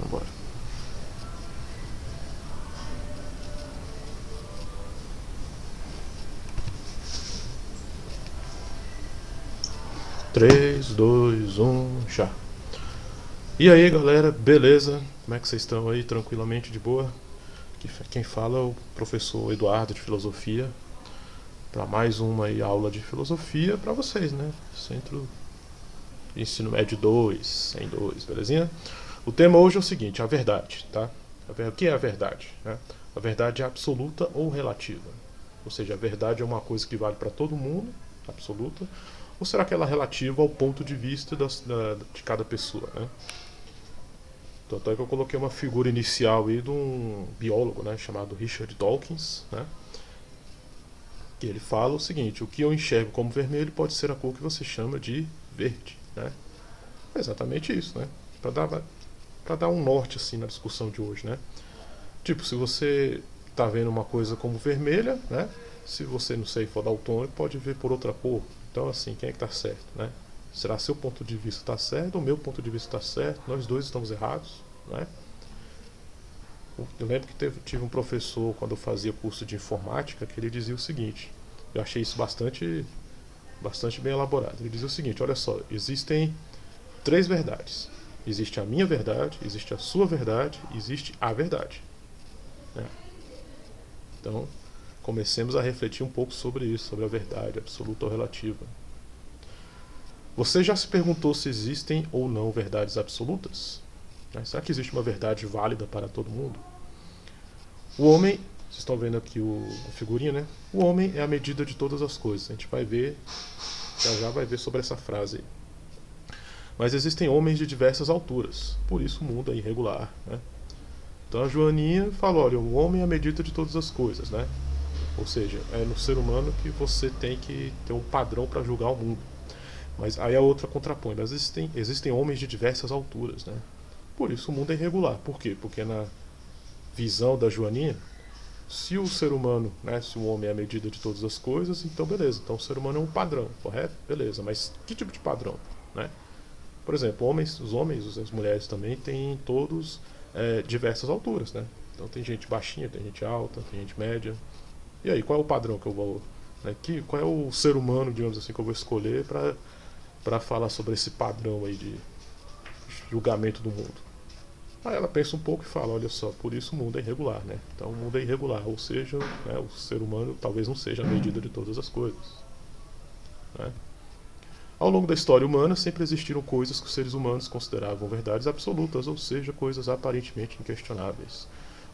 Vambora. Três, dois, já. E aí galera, beleza? Como é que vocês estão aí? Tranquilamente, de boa? Quem fala é o professor Eduardo de Filosofia, para mais uma aí, aula de filosofia para vocês, né? Centro de Ensino Médio 2, em 2, belezinha? O tema hoje é o seguinte, a verdade, tá? O que é a verdade? Né? A verdade é absoluta ou relativa? Ou seja, a verdade é uma coisa que vale para todo mundo, absoluta, ou será que ela é relativa ao ponto de vista de cada pessoa, né? Tanto é que eu coloquei uma figura inicial aí de um biólogo, né, chamado Richard Dawkins, né, que ele fala o seguinte: o que eu enxergo como vermelho pode ser a cor que você chama de verde, né? É exatamente isso, né? Para dar um norte assim na discussão de hoje, né? Tipo, se você tá vendo uma coisa como vermelha, né? Se você não sei for daltônico, pode ver por outra cor. Então assim, quem é que tá certo, né? Será seu ponto de vista está certo ou meu ponto de vista está certo? Nós dois estamos errados, né? Eu lembro que tive um professor, quando eu fazia curso de informática, que ele dizia o seguinte: eu achei isso bastante bem elaborado. Ele dizia o seguinte: olha só, existem três verdades. Existe a minha verdade, existe a sua verdade, existe a verdade, né? Então, comecemos a refletir um pouco sobre isso, sobre a verdade absoluta ou relativa. Você já se perguntou se existem ou não verdades absolutas? Será que existe uma verdade válida para todo mundo? O homem, vocês estão vendo aqui a figurinha, né? O homem é a medida de todas as coisas. A gente vai ver, já vai ver sobre essa frase aí. Mas existem homens de diversas alturas, por isso o mundo é irregular, né? Então a Joaninha falou: olha, o homem é a medida de todas as coisas, né? Ou seja, é no ser humano que você tem que ter um padrão para julgar o mundo. Mas aí a outra contrapõe: mas existem homens de diversas alturas, né? Por isso o mundo é irregular. Por quê? Porque na visão da Joaninha, se o ser humano, né, se o homem é a medida de todas as coisas, então beleza, então o ser humano é um padrão, correto? Beleza, mas que tipo de padrão, né? Por exemplo, os homens, as mulheres também têm todos diversas alturas, né? Então tem gente baixinha, tem gente alta, tem gente média. E aí, qual é o padrão que eu vou, né, qual é o ser humano, digamos assim, que eu vou escolher para falar sobre esse padrão aí de julgamento do mundo? Aí ela pensa um pouco e fala: olha só, por isso o mundo é irregular, né? Então o mundo é irregular, ou seja, né, o ser humano talvez não seja a medida de todas as coisas, né? Ao longo da história humana sempre existiram coisas que os seres humanos consideravam verdades absolutas, ou seja, coisas aparentemente inquestionáveis.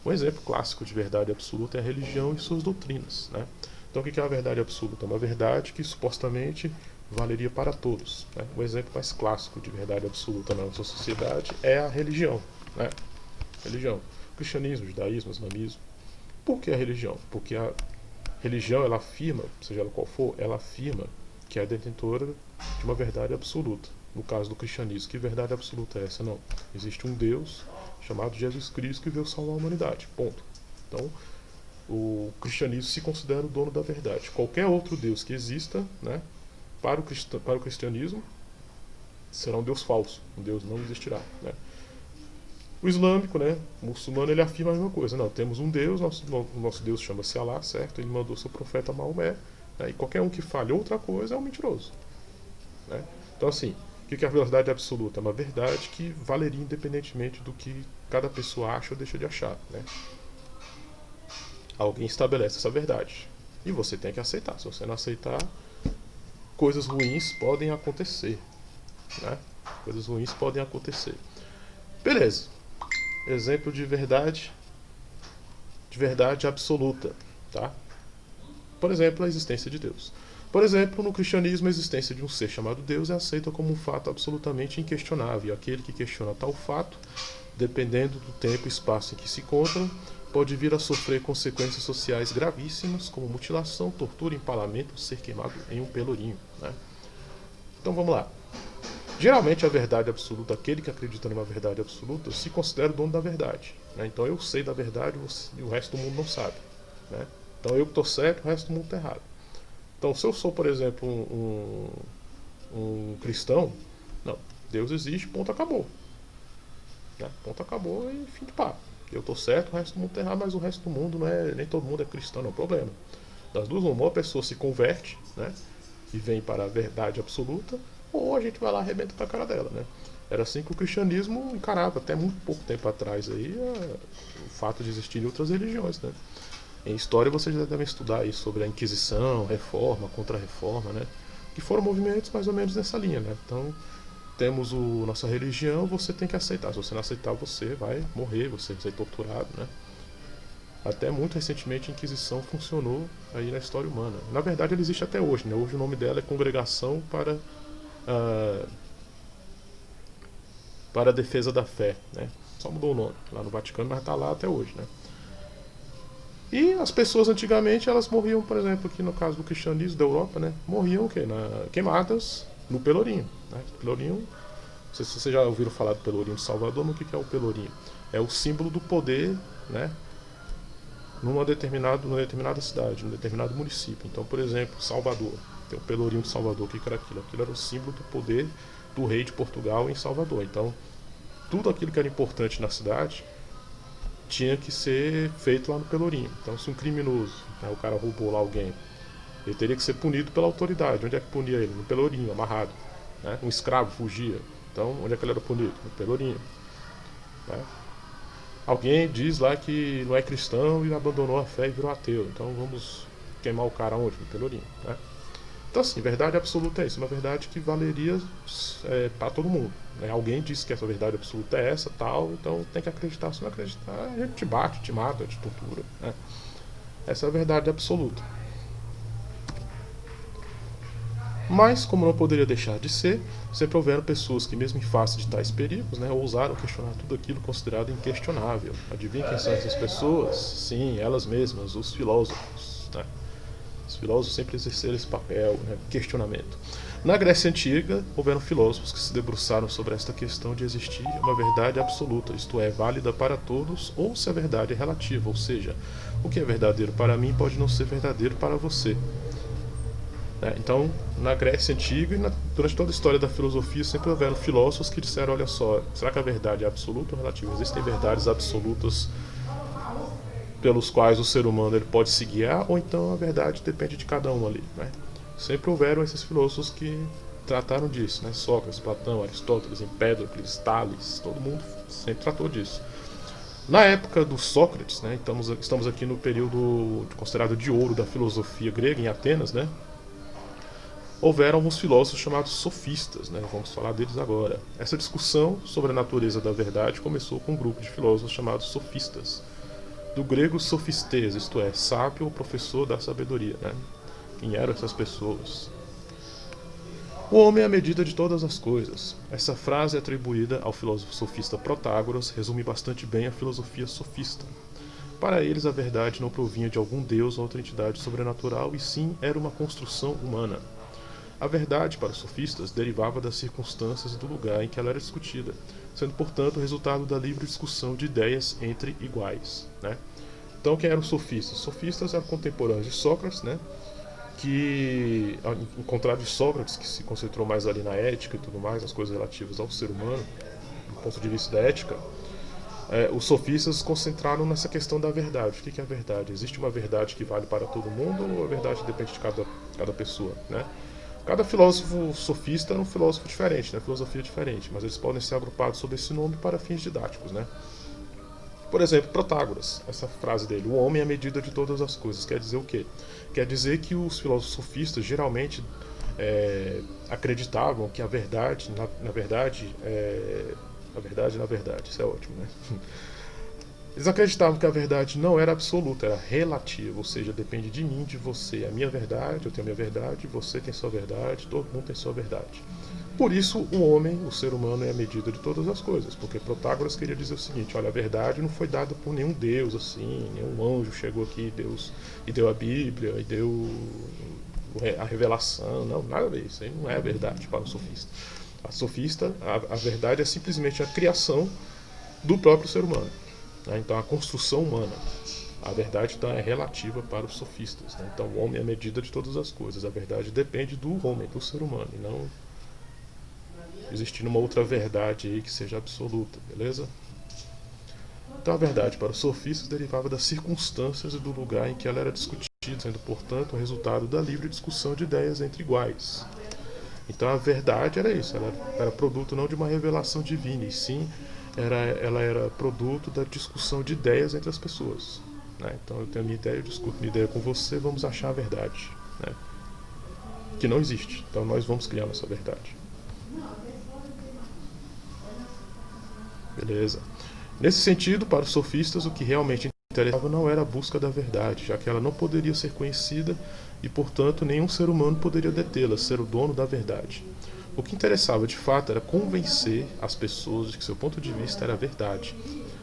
Um exemplo clássico de verdade absoluta é a religião e suas doutrinas, né? Então o que é a verdade absoluta? É uma verdade que supostamente valeria para todos, né? O exemplo mais clássico de verdade absoluta na nossa sociedade é a religião, né? Religião. Cristianismo, judaísmo, islamismo. Por que a religião? Porque a religião, ela afirma, seja ela qual for, ela afirma que é detentora de uma verdade absoluta. No caso do cristianismo, que verdade absoluta é essa? Não. Existe um Deus chamado Jesus Cristo que veio salvar a humanidade. Ponto. Então, o cristianismo se considera o dono da verdade. Qualquer outro Deus que exista, né, para o cristianismo, será um Deus falso. Um Deus não existirá, né? O islâmico, né, o muçulmano, ele afirma a mesma coisa. Não, temos um Deus, nosso Deus chama-se Alá, certo? Ele mandou seu profeta Maomé, né, e qualquer um que fale outra coisa é um mentiroso, né? Então, assim, o que é a verdade absoluta? É uma verdade que valeria independentemente do que cada pessoa acha ou deixa de achar, né? Alguém estabelece essa verdade e você tem que aceitar. Se você não aceitar, coisas ruins podem acontecer, né? Coisas ruins podem acontecer. Beleza. Exemplo de verdade absoluta, tá? Por exemplo, a existência de Deus. Por exemplo, no cristianismo, a existência de um ser chamado Deus é aceita como um fato absolutamente inquestionável. Aquele que questiona tal fato, dependendo do tempo e espaço em que se encontra, pode vir a sofrer consequências sociais gravíssimas, como mutilação, tortura, empalamento, ser queimado em um pelourinho, né? Então vamos lá. Geralmente a verdade absoluta, aquele que acredita numa verdade absoluta, se considera o dono da verdade, né? Então eu sei da verdade e o resto do mundo não sabe, né? Então eu que estou certo, o resto do mundo está errado. Então se eu sou, por exemplo, um cristão, não, Deus existe, ponto, acabou. Né? Ponto, acabou e fim de papo. Eu tô certo, o resto do mundo tá errado, mas o resto do mundo não é. Nem todo mundo é cristão, não é um problema. Das duas, uma a pessoa se converte, né? E vem para a verdade absoluta, ou a gente vai lá e arrebenta com a cara dela, né? Era assim que o cristianismo encarava até muito pouco tempo atrás aí o fato de existirem outras religiões, né? Em história vocês já devem estudar aí sobre a Inquisição, Reforma, Contra-Reforma, né? Que foram movimentos mais ou menos nessa linha, né? Então temos nossa religião, você tem que aceitar. Se você não aceitar, você vai morrer, você vai ser torturado, né? Até muito recentemente a Inquisição funcionou aí na história humana. Na verdade ela existe até hoje, né? Hoje o nome dela é Congregação ah, para a Defesa da Fé, né? Só mudou o nome lá no Vaticano, mas está lá até hoje, né? E as pessoas antigamente elas morriam, por exemplo, aqui no caso do cristianismo da Europa, né? Morriam o quê? Queimadas no Pelourinho, né? Pelourinho, não sei se vocês já ouviram falar do Pelourinho de Salvador, mas o que é o Pelourinho? É o símbolo do poder, né? Numa determinada cidade, num determinado município. Então, por exemplo, Salvador. Tem o Pelourinho de Salvador. O que era aquilo? Aquilo era o símbolo do poder do rei de Portugal em Salvador. Então, tudo aquilo que era importante na cidade tinha que ser feito lá no Pelourinho. Então, se um criminoso, né, o cara roubou lá alguém, ele teria que ser punido pela autoridade. Onde é que punia ele? No Pelourinho, amarrado. Né? Um escravo fugia. Então, onde é que ele era punido? No Pelourinho. Né? Alguém diz lá que não é cristão e abandonou a fé e virou ateu. Então vamos queimar o cara onde? No Pelourinho. Né? Então, assim, verdade absoluta é isso. Uma verdade que valeria para todo mundo. Né? Alguém disse que essa verdade absoluta é essa, tal, então tem que acreditar. Se não acreditar, a gente te bate, te mata, te tortura. Né? Essa é a verdade absoluta. Mas, como não poderia deixar de ser, sempre houveram pessoas que, mesmo em face de tais perigos, né, ousaram questionar tudo aquilo considerado inquestionável. Adivinha quem são essas pessoas? Sim, elas mesmas, os filósofos. Né? Os filósofos sempre exerceram esse papel, né, questionamento. Na Grécia Antiga, houveram filósofos que se debruçaram sobre esta questão de existir uma verdade absoluta, isto é, válida para todos, ou se a verdade é relativa, ou seja, o que é verdadeiro para mim pode não ser verdadeiro para você. Então, na Grécia Antiga e durante toda a história da filosofia, sempre houveram filósofos que disseram: olha só, será que a verdade é absoluta ou relativa? Existem verdades absolutas pelos quais o ser humano ele pode se guiar, ou então a verdade depende de cada um ali. Né? Sempre houveram esses filósofos que trataram disso, né? Sócrates, Platão, Aristóteles, Empédocles, Tales, todo mundo sempre tratou disso. Na época do Sócrates, né, estamos aqui no período considerado de ouro da filosofia grega, em Atenas, né? Houveram alguns filósofos chamados sofistas, né? Vamos falar deles agora. Essa discussão sobre a natureza da verdade começou com um grupo de filósofos chamados sofistas, do grego sofistes, isto é, sábio ou professor da sabedoria. Né? Quem eram essas pessoas? O homem é a medida de todas as coisas. Essa frase atribuída ao filósofo sofista Protágoras resume bastante bem a filosofia sofista. Para eles, a verdade não provinha de algum deus ou outra entidade sobrenatural, e sim era uma construção humana. A verdade, para os sofistas, derivava das circunstâncias e do lugar em que ela era discutida, sendo, portanto, o resultado da livre discussão de ideias entre iguais. Né? Então, quem eram os sofistas? Os sofistas eram contemporâneos de Sócrates, né? Que, ao contrário de Sócrates, que se concentrou mais ali na ética e tudo mais, nas coisas relativas ao ser humano, do ponto de vista da ética, os sofistas se concentraram nessa questão da verdade. O que é a verdade? Existe uma verdade que vale para todo mundo ou a verdade depende de cada pessoa? Né? Cada filósofo sofista é um filósofo diferente, né? Filosofia diferente, mas eles podem ser agrupados sob esse nome para fins didáticos, né? Por exemplo, Protágoras, essa frase dele: o homem é a medida de todas as coisas. Quer dizer o quê? Quer dizer que os filósofos sofistas geralmente acreditavam que a verdade, na verdade, isso é ótimo, né? Eles acreditavam que a verdade não era absoluta, era relativa, ou seja, depende de mim, de você. A minha verdade, eu tenho a minha verdade, você tem sua verdade, todo mundo tem sua verdade. Por isso, o homem, o ser humano, é a medida de todas as coisas, porque Protágoras queria dizer o seguinte: olha, a verdade não foi dada por nenhum deus, assim, nenhum anjo chegou aqui e deu a Bíblia, e deu a revelação, não, nada disso, isso aí não é a verdade para o sofista. A verdade é simplesmente a criação do próprio ser humano. Então, a construção humana, a verdade então, é relativa para os sofistas. Né? Então, o homem é a medida de todas as coisas. A verdade depende do homem, do ser humano, e não existir uma outra verdade aí que seja absoluta, beleza? Então a verdade para os sofistas derivava das circunstâncias e do lugar em que ela era discutida, sendo, portanto, o resultado da livre discussão de ideias entre iguais. Então a verdade era isso, ela era produto não de uma revelação divina, e sim ela era produto da discussão de ideias entre as pessoas. Né? Então eu tenho a minha ideia, eu discuto minha ideia com você, vamos achar a verdade. Né? Que não existe, então nós vamos criar nossa verdade. Beleza. Nesse sentido, para os sofistas, o que realmente interessava não era a busca da verdade, já que ela não poderia ser conhecida e, portanto, nenhum ser humano poderia detê-la, ser o dono da verdade. O que interessava de fato era convencer as pessoas de que seu ponto de vista era a verdade.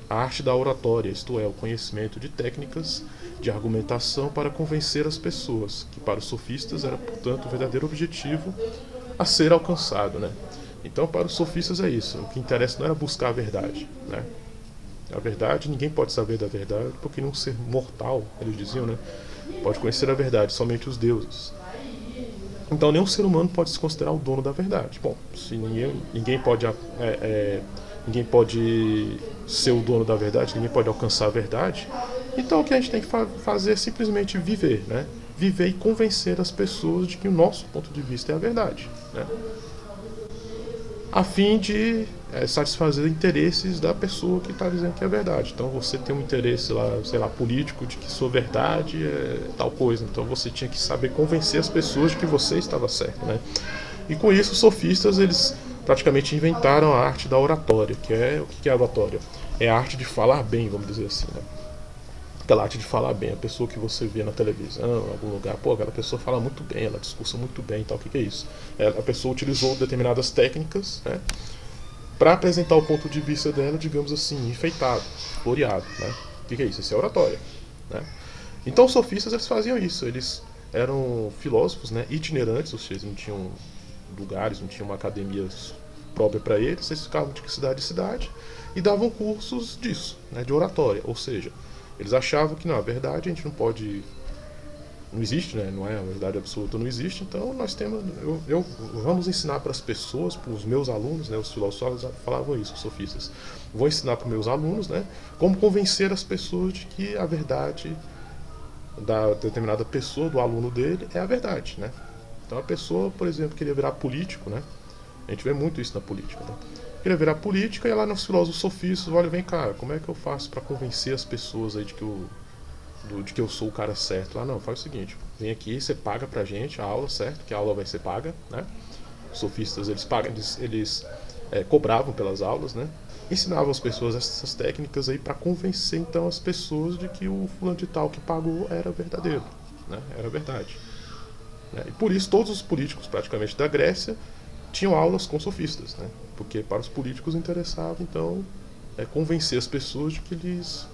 A arte da oratória, isto é, o conhecimento de técnicas de argumentação para convencer as pessoas, que para os sofistas era, portanto, o verdadeiro objetivo a ser alcançado. Né? Então, para os sofistas é isso. O que interessa não era buscar a verdade. Né? A verdade, ninguém pode saber da verdade, porque nenhum ser mortal, eles diziam, né, pode conhecer a verdade, somente os deuses. Então, nenhum ser humano pode se considerar o dono da verdade. Bom, se ninguém pode ser o dono da verdade, ninguém pode alcançar a verdade, então o que a gente tem que fazer é simplesmente viver, né? Viver e convencer as pessoas de que o nosso ponto de vista é a verdade, né? A fim de satisfazer interesses da pessoa que está dizendo que é verdade. Então você tem um interesse lá, sei lá, político de que sua verdade é tal coisa. Então você tinha que saber convencer as pessoas de que você estava certo, né? E com isso os sofistas eles praticamente inventaram a arte da oratória, que é o que é a oratória? É a arte de falar bem, vamos dizer assim, né? Aquela arte de falar bem, a pessoa que você vê na televisão, em algum lugar, pô, aquela pessoa fala muito bem, ela discursa muito bem e tal, o que é isso? A pessoa utilizou determinadas técnicas, né, para apresentar o ponto de vista dela, digamos assim, enfeitado, floreado, né? O que é isso? Isso é oratória, né? Então os sofistas eles faziam isso, eles eram filósofos, né, itinerantes, ou seja, não tinham lugares, não tinham uma academia própria para eles, eles ficavam de cidade em cidade e davam cursos disso, né, de oratória, ou seja, eles achavam que não, a verdade a gente não pode, não existe, né? Não é a verdade absoluta, não existe. Então nós temos, vamos ensinar para as pessoas, para os meus alunos, né? Os filósofos falavam isso, os sofistas. Vou ensinar para os meus alunos, né? Como convencer as pessoas de que a verdade da determinada pessoa, do aluno dele, é a verdade, né? Então a pessoa, por exemplo, queria virar político, né? A gente vê muito isso na política, né? Queria virar política e lá nos filósofos sofistas, olha, vem cá, como é que eu faço para convencer as pessoas aí de que eu sou o cara certo? Lá não, faz o seguinte, vem aqui, você paga pra gente a aula, certo? Que a aula vai ser paga, né? Os sofistas, eles cobravam pelas aulas, né? Ensinavam as pessoas essas técnicas aí para convencer então as pessoas de que o fulano de tal que pagou era verdadeiro, né? Era verdade. Né? E por isso todos os políticos praticamente da Grécia tinham aulas com sofistas, né? Porque para os políticos interessava então convencer as pessoas de que eles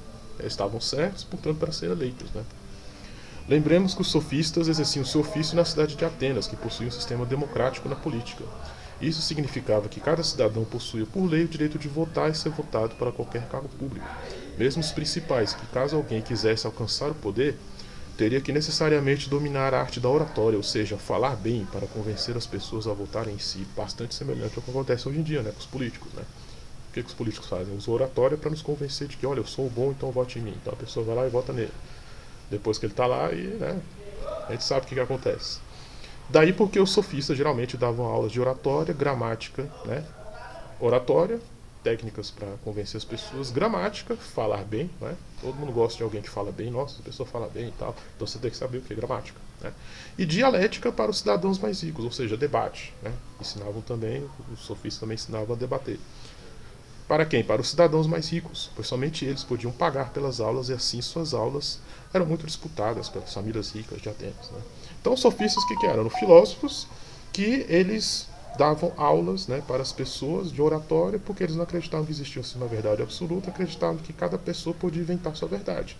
estavam certos, portanto para ser eleitos, né? Lembremos que os sofistas exerciam seu ofício na cidade de Atenas, que possuía um sistema democrático na política. Isso significava que cada cidadão possuía por lei o direito de votar e ser votado para qualquer cargo público, mesmo os principais, que caso alguém quisesse alcançar o poder, teria que necessariamente dominar a arte da oratória, ou seja, falar bem para convencer as pessoas a votarem em si, bastante semelhante ao que acontece hoje em dia, né, com os políticos, né? O que os políticos fazem? Usam oratória para nos convencer de que, olha, eu sou o bom, então vote em mim. Então a pessoa vai lá e vota nele. Depois que ele está lá, e, né, a gente sabe o que acontece. Daí porque os sofistas geralmente davam aulas de oratória, gramática, né, oratória, técnicas para convencer as pessoas, gramática, falar bem, né? Todo mundo gosta de alguém que fala bem, nossa, a pessoa fala bem e tal, então você tem que saber o que é gramática, né? E dialética para os cidadãos mais ricos, ou seja, debate, né? Ensinavam também, os sofistas também ensinavam a debater. Para quem? Para os cidadãos mais ricos, pois somente eles podiam pagar pelas aulas e assim suas aulas eram muito disputadas pelas famílias ricas de Atenas, né? Então os sofistas que eram? Filósofos que eles davam aulas, né, para as pessoas de oratória, porque eles não acreditavam que existia assim, uma verdade absoluta, acreditavam que cada pessoa podia inventar sua verdade.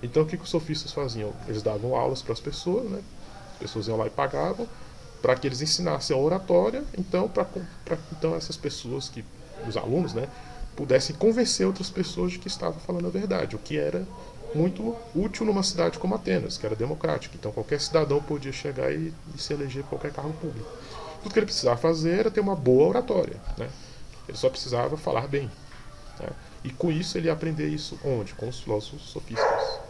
Então o que os sofistas faziam? Eles davam aulas para as pessoas, né? As pessoas iam lá e pagavam para que eles ensinassem a oratória, então para então essas pessoas que os alunos, né, pudessem convencer outras pessoas de que estavam falando a verdade, o que era muito útil numa cidade como Atenas, que era democrática. Então qualquer cidadão podia chegar e se eleger para qualquer cargo público. Tudo que ele precisava fazer era ter uma boa oratória, né? Ele só precisava falar bem, né? E com isso ele ia aprender isso onde? Com os filósofos sofistas.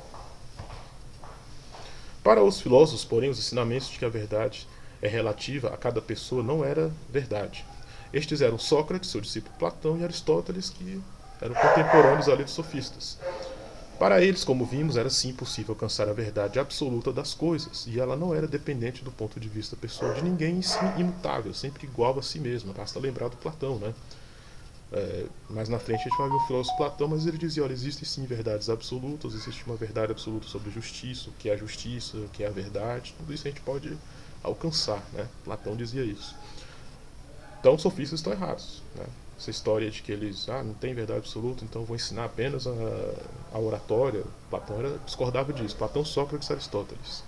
Para os filósofos, porém, os ensinamentos de que a verdade é relativa a cada pessoa não era verdade. Estes eram Sócrates, seu discípulo Platão, e Aristóteles, que eram contemporâneos ali dos sofistas. Para eles, como vimos, era sim possível alcançar a verdade absoluta das coisas, e ela não era dependente do ponto de vista pessoal de ninguém, e sim imutável, sempre igual a si mesma. Basta lembrar do Platão, né? Mais na frente a gente vai ver o filósofo Platão, mas ele dizia, olha, existem sim verdades absolutas, existe uma verdade absoluta sobre justiça, o que é a justiça, o que é a verdade, tudo isso a gente pode alcançar, né? Platão dizia isso. Então os sofistas estão errados, né? Essa história de que eles não tem verdade absoluta, então vou ensinar apenas a oratória. Platão discordava disso. Platão, Sócrates e Aristóteles.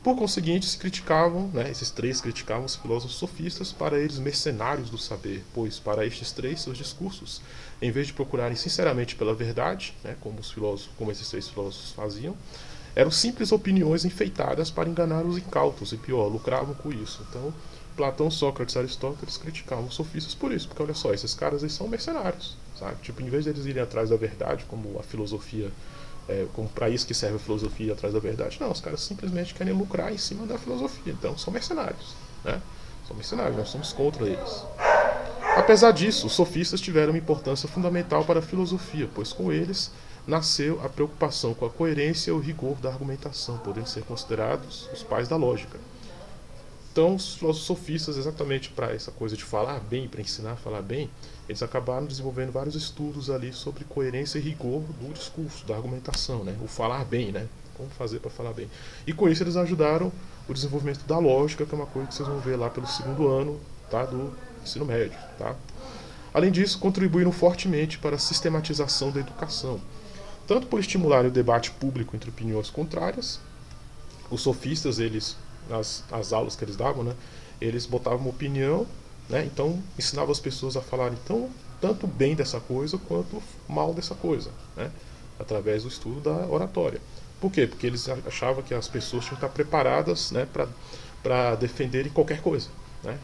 Por conseguinte, se criticavam, né, esses três criticavam os filósofos sofistas, para eles mercenários do saber, pois para estes três seus discursos, em vez de procurarem sinceramente pela verdade, né, como esses três filósofos faziam, eram simples opiniões enfeitadas para enganar os incautos e pior, lucravam com isso. Então, Platão, Sócrates e Aristóteles criticavam os sofistas por isso, porque olha só, esses caras eles são mercenários, sabe? Tipo, em vez de eles irem atrás da verdade, como a filosofia, como para isso que serve a filosofia atrás da verdade, não, os caras simplesmente querem lucrar em cima da filosofia, então são mercenários, né? São mercenários, nós somos contra eles. Apesar disso, os sofistas tiveram uma importância fundamental para a filosofia, pois com eles nasceu a preocupação com a coerência e o rigor da argumentação, podendo ser considerados os pais da lógica. Então, os filósofos sofistas, exatamente para essa coisa de falar bem, para ensinar a falar bem, eles acabaram desenvolvendo vários estudos ali sobre coerência e rigor do discurso, da argumentação, né? O falar bem, né? Como fazer para falar bem. E com isso eles ajudaram o desenvolvimento da lógica, que é uma coisa que vocês vão ver lá pelo segundo ano, tá, do ensino médio, tá? Além disso, contribuíram fortemente para a sistematização da educação, tanto por estimular o debate público entre opiniões contrárias. Os sofistas, eles as aulas que eles davam, né, eles botavam uma opinião, né, então ensinavam as pessoas a falarem tanto bem dessa coisa quanto mal dessa coisa, né, através do estudo da oratória. Por quê? Porque eles achavam que as pessoas tinham que estar preparadas, né, para defenderem qualquer coisa, né.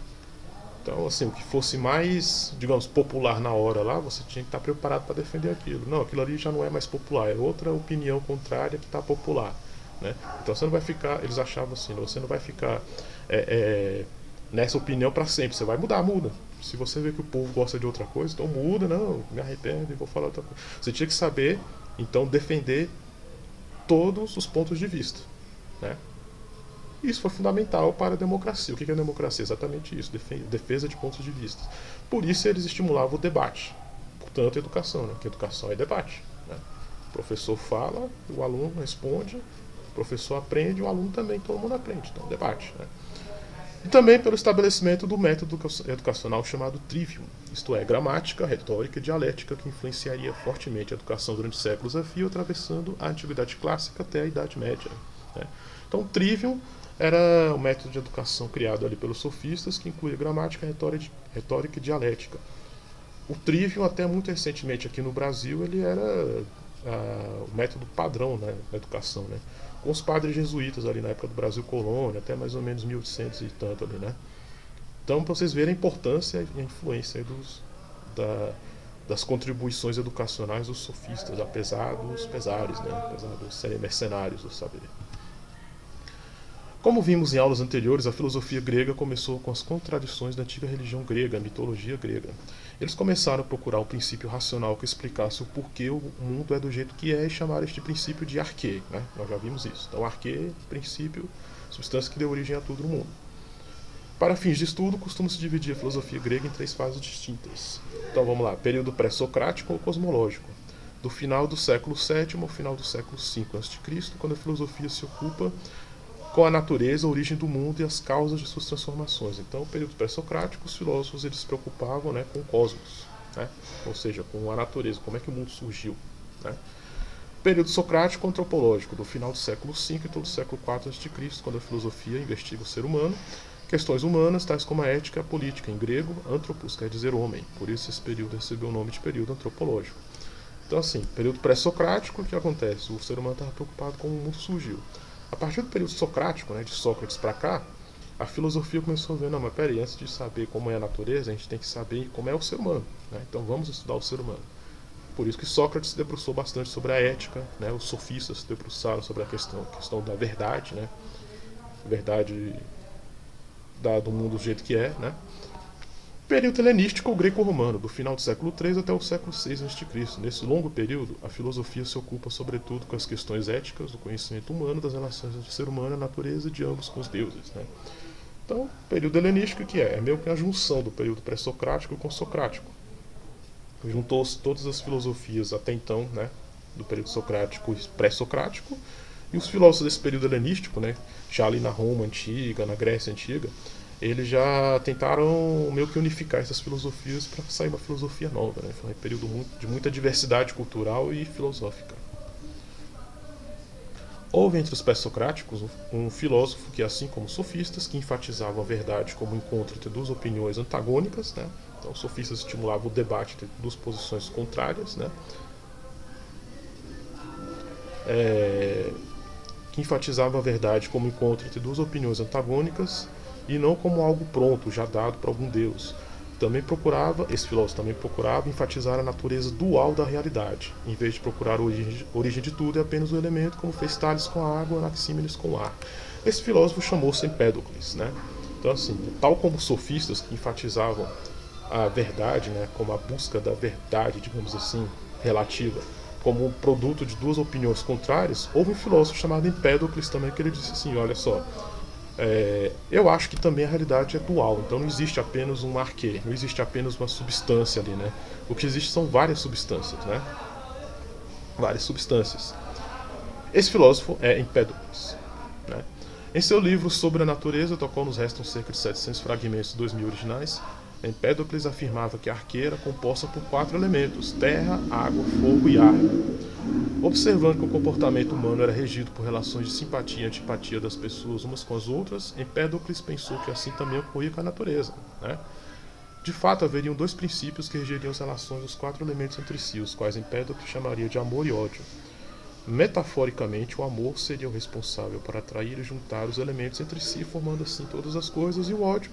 Então, assim, o que fosse mais, digamos, popular na hora lá, você tinha que estar preparado para defender aquilo. Não, aquilo ali já não é mais popular, é outra opinião contrária que está popular. Né? Então você não vai ficar, eles achavam assim, você não vai ficar nessa opinião para sempre, você vai muda. Se você vê que o povo gosta de outra coisa, então muda, não, me arrependo e vou falar outra coisa. Você tinha que saber, então, defender todos os pontos de vista. Né? Isso foi fundamental para a democracia. O que é a democracia? Exatamente isso, defesa de pontos de vista. Por isso eles estimulavam o debate, portanto a educação, né? Porque educação é debate. Né? O professor fala, o aluno responde, o professor aprende, o aluno também, todo mundo aprende. Então, debate. Né? E também pelo estabelecimento do método educacional chamado trivium, isto é, gramática, retórica e dialética, que influenciaria fortemente a educação durante séculos a fio, atravessando a Antiguidade Clássica até a Idade Média. Né? Então, o trivium era um método de educação criado ali pelos sofistas, que incluía gramática, retórica e dialética. O trivium, até muito recentemente aqui no Brasil, ele era o método padrão, né, na educação, né, com os padres jesuítas ali na época do Brasil Colônia, até mais ou menos 1800 e tanto ali, né. Então, para vocês verem a importância e a influência das contribuições educacionais dos sofistas, apesar dos pesares, né, apesar de serem mercenários do saber. Como vimos em aulas anteriores, a filosofia grega começou com as contradições da antiga religião grega, a mitologia grega. Eles começaram a procurar um princípio racional que explicasse o porquê o mundo é do jeito que é e chamaram este princípio de arquê. Né? Nós já vimos isso. Então, arquê, princípio, substância que deu origem a tudo no mundo. Para fins de estudo, costuma-se dividir a filosofia grega em 3 fases distintas. Então, vamos lá. Período pré-socrático ou cosmológico. Do final do século VII ao final do século V a.C., quando a filosofia se ocupa com a natureza, a origem do mundo e as causas de suas transformações. Então, no período pré-socrático, os filósofos eles se preocupavam, né, com o cosmos, né? Ou seja, com a natureza, como é que o mundo surgiu. Né? Período socrático antropológico, do final do século V e todo o século IV a.C., quando a filosofia investiga o ser humano, questões humanas, tais como a ética e a política, em grego, anthropos quer dizer homem, por isso esse período recebeu o nome de período antropológico. Então, assim, período pré-socrático, o que acontece? O ser humano estava preocupado com como o mundo surgiu. A partir do período socrático, né, de Sócrates para cá, a filosofia começou a ver, não, mas peraí, antes de saber como é a natureza, a gente tem que saber como é o ser humano. Né? Então vamos estudar o ser humano. Por isso que Sócrates se debruçou bastante sobre a ética, né? Os sofistas se debruçaram sobre a questão da verdade, né? Verdade do mundo do jeito que é, né? Período helenístico ou greco-romano, do final do século III até o século VI a.C. Nesse longo período, a filosofia se ocupa sobretudo com as questões éticas, do conhecimento humano, das relações entre o ser humano e a natureza, de ambos com os deuses, né? Então, período helenístico que é meio que a junção do período pré-socrático com o socrático. Juntou todas as filosofias até então, né, do período socrático e pré-socrático, e os filósofos desse período helenístico, né, já ali na Roma antiga, na Grécia antiga, eles já tentaram meio que unificar essas filosofias para sair uma filosofia nova, né? Foi um período de muita diversidade cultural e filosófica. Houve entre os pré-socráticos um filósofo que, assim como os sofistas, que enfatizavam a verdade como encontro entre duas opiniões antagônicas, né? Então, os sofistas estimulavam o debate entre duas posições contrárias, né? Que enfatizava a verdade como encontro entre duas opiniões antagônicas e não como algo pronto, já dado para algum Deus. Esse filósofo também procurava enfatizar a natureza dual da realidade, em vez de procurar a origem de tudo e apenas o elemento, como fez Tales com a água, Anaxímenes com o ar. Esse filósofo chamou-se Empédocles, né? Então, assim, tal como os sofistas que enfatizavam a verdade, né, como a busca da verdade, digamos assim, relativa, como um produto de duas opiniões contrárias, houve um filósofo chamado Empédocles também que ele disse assim, olha só, eu acho que também a realidade é dual, então não existe apenas um arquê, não existe apenas uma substância ali, né? O que existe são várias substâncias, né? Várias substâncias. Esse filósofo é Empédocles, né? Em seu livro Sobre a Natureza, do qual nos restam cerca de 700 fragmentos dos 2000 originais, Empédocles afirmava que a arquê era composta por 4 elementos: terra, água, fogo e ar. Observando que o comportamento humano era regido por relações de simpatia e antipatia das pessoas umas com as outras, Empédocles pensou que assim também ocorria com a natureza, né? De fato, haveriam 2 princípios que regeriam as relações dos 4 elementos entre si, os quais Empédocles chamaria de amor e ódio. Metaforicamente, o amor seria o responsável por atrair e juntar os elementos entre si, formando assim todas as coisas, e o ódio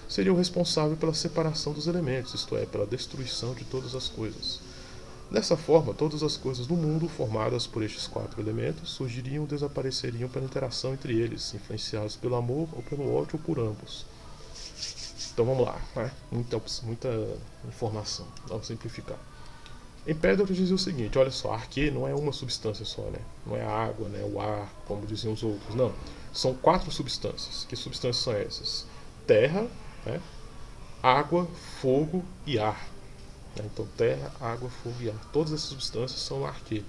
seria o responsável pela separação dos elementos, isto é, pela destruição de todas as coisas. Dessa forma, todas as coisas do mundo, formadas por estes 4 elementos, surgiriam ou desapareceriam pela interação entre eles, influenciados pelo amor ou pelo ódio ou por ambos. Então vamos lá, né? Muita informação, vamos simplificar. Empédocles dizia o seguinte, olha só, a arquê não é uma substância só, né? Não é a água, né? O ar, como diziam os outros, não. São 4 substâncias. Que substâncias são essas? Terra, né? Água, fogo e ar. Então, terra, água, fogo e ar. Todas essas substâncias são arquê,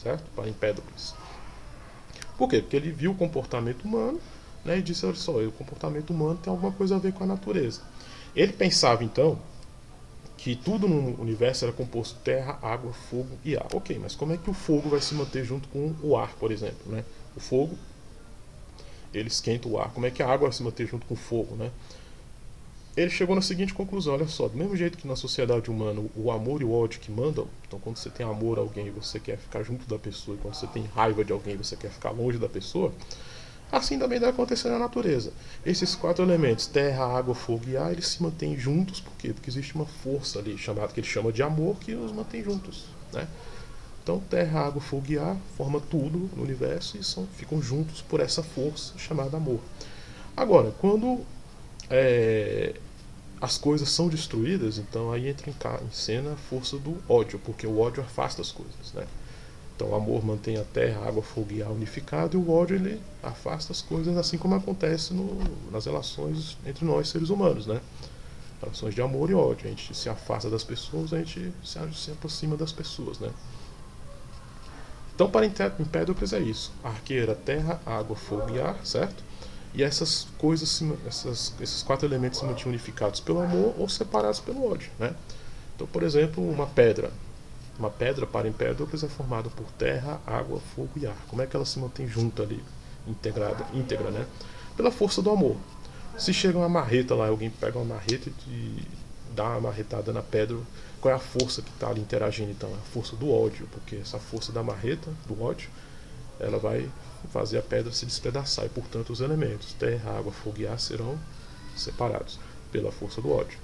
certo? Para Empédocles. Por quê? Porque ele viu o comportamento humano, né, e disse, olha só, o comportamento humano tem alguma coisa a ver com a natureza. Ele pensava, então, que tudo no universo era composto de terra, água, fogo e ar. Ok, mas como é que o fogo vai se manter junto com o ar, por exemplo, né? O fogo, ele esquenta o ar. Como é que a água vai se manter junto com o fogo, né? Ele chegou na seguinte conclusão, olha só, do mesmo jeito que na sociedade humana o amor e o ódio que mandam, então quando você tem amor a alguém você quer ficar junto da pessoa, e quando você tem raiva de alguém você quer ficar longe da pessoa, assim também deve acontecer na natureza. Esses 4 elementos, terra, água, fogo e ar, eles se mantêm juntos, por quê? Porque existe uma força ali, que ele chama de amor, que os mantém juntos, né? Então terra, água, fogo e ar formam tudo no universo e ficam juntos por essa força chamada amor. Agora, quando as coisas são destruídas, então aí entra em cena a força do ódio, porque o ódio afasta as coisas, né? Então o amor mantém a terra, a água, fogo e ar unificado, e o ódio ele afasta as coisas, assim como acontece nas relações entre nós seres humanos, né? Relações de amor e ódio, a gente se afasta das pessoas, a gente se aproxima das pessoas, né? Então para Empédocles é isso, a arquê era terra, água, fogo e ar, certo? E essas coisas, esses 4 elementos se mantinham unificados pelo amor ou separados pelo ódio, né? Então, por exemplo, uma pedra para Empédocles é formada por terra, água, fogo e ar. Como é que ela se mantém junta ali, íntegra, né? Pela força do amor. Se chega uma marreta lá, alguém pega uma marreta e dá uma marretada na pedra, qual é a força que está ali interagindo então? É a força do ódio, porque essa força da marreta, do ódio, ela vai fazer a pedra se despedaçar e, portanto, os elementos terra, água, fogo e ar serão separados pela força do ódio.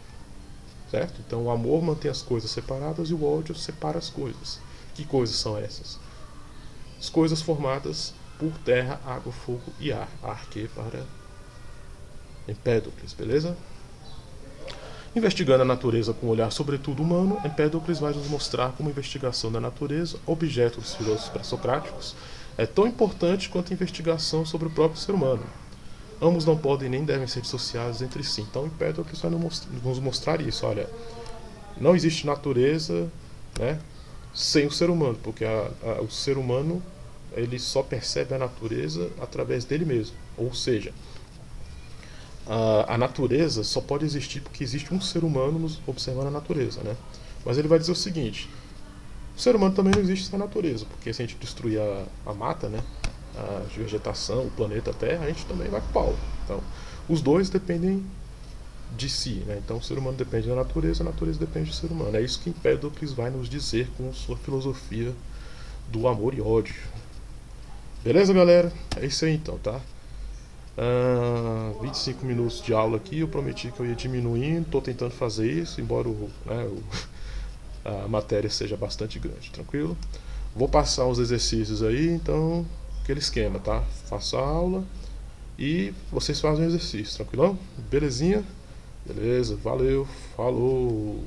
certo? Então o amor mantém as coisas separadas e o ódio separa as coisas. Que coisas são essas? As coisas formadas por terra, água, fogo e ar. Ar que para Empédocles, beleza? Investigando a natureza com um olhar sobretudo humano, Empédocles vai nos mostrar como a investigação da natureza, objeto dos filósofos pré-socráticos, é tão importante quanto a investigação sobre o próprio ser humano. Ambos não podem nem devem ser dissociados entre si. Então Empédocles vai nos mostrar isso. Olha, não existe natureza, né, sem o ser humano, porque o ser humano ele só percebe a natureza através dele mesmo. Ou seja, a natureza só pode existir porque existe um ser humano observando a natureza, né? Mas ele vai dizer o seguinte: o ser humano também não existe sem a natureza, porque se a gente destruir a mata, né, a vegetação, o planeta Terra, a gente também vai pro pau. Então, os dois dependem de si, né? Então, o ser humano depende da natureza, a natureza depende do ser humano. É isso que Empédocles vai nos dizer com sua filosofia do amor e ódio. Beleza, galera? É isso aí então, tá? 25 minutos de aula aqui, eu prometi que eu ia diminuindo, estou tentando fazer isso, embora a matéria seja bastante grande, tranquilo? Vou passar os exercícios aí, então, aquele esquema, tá? Faço a aula e vocês fazem o exercício, tranquilão? Belezinha? Beleza, valeu, falou!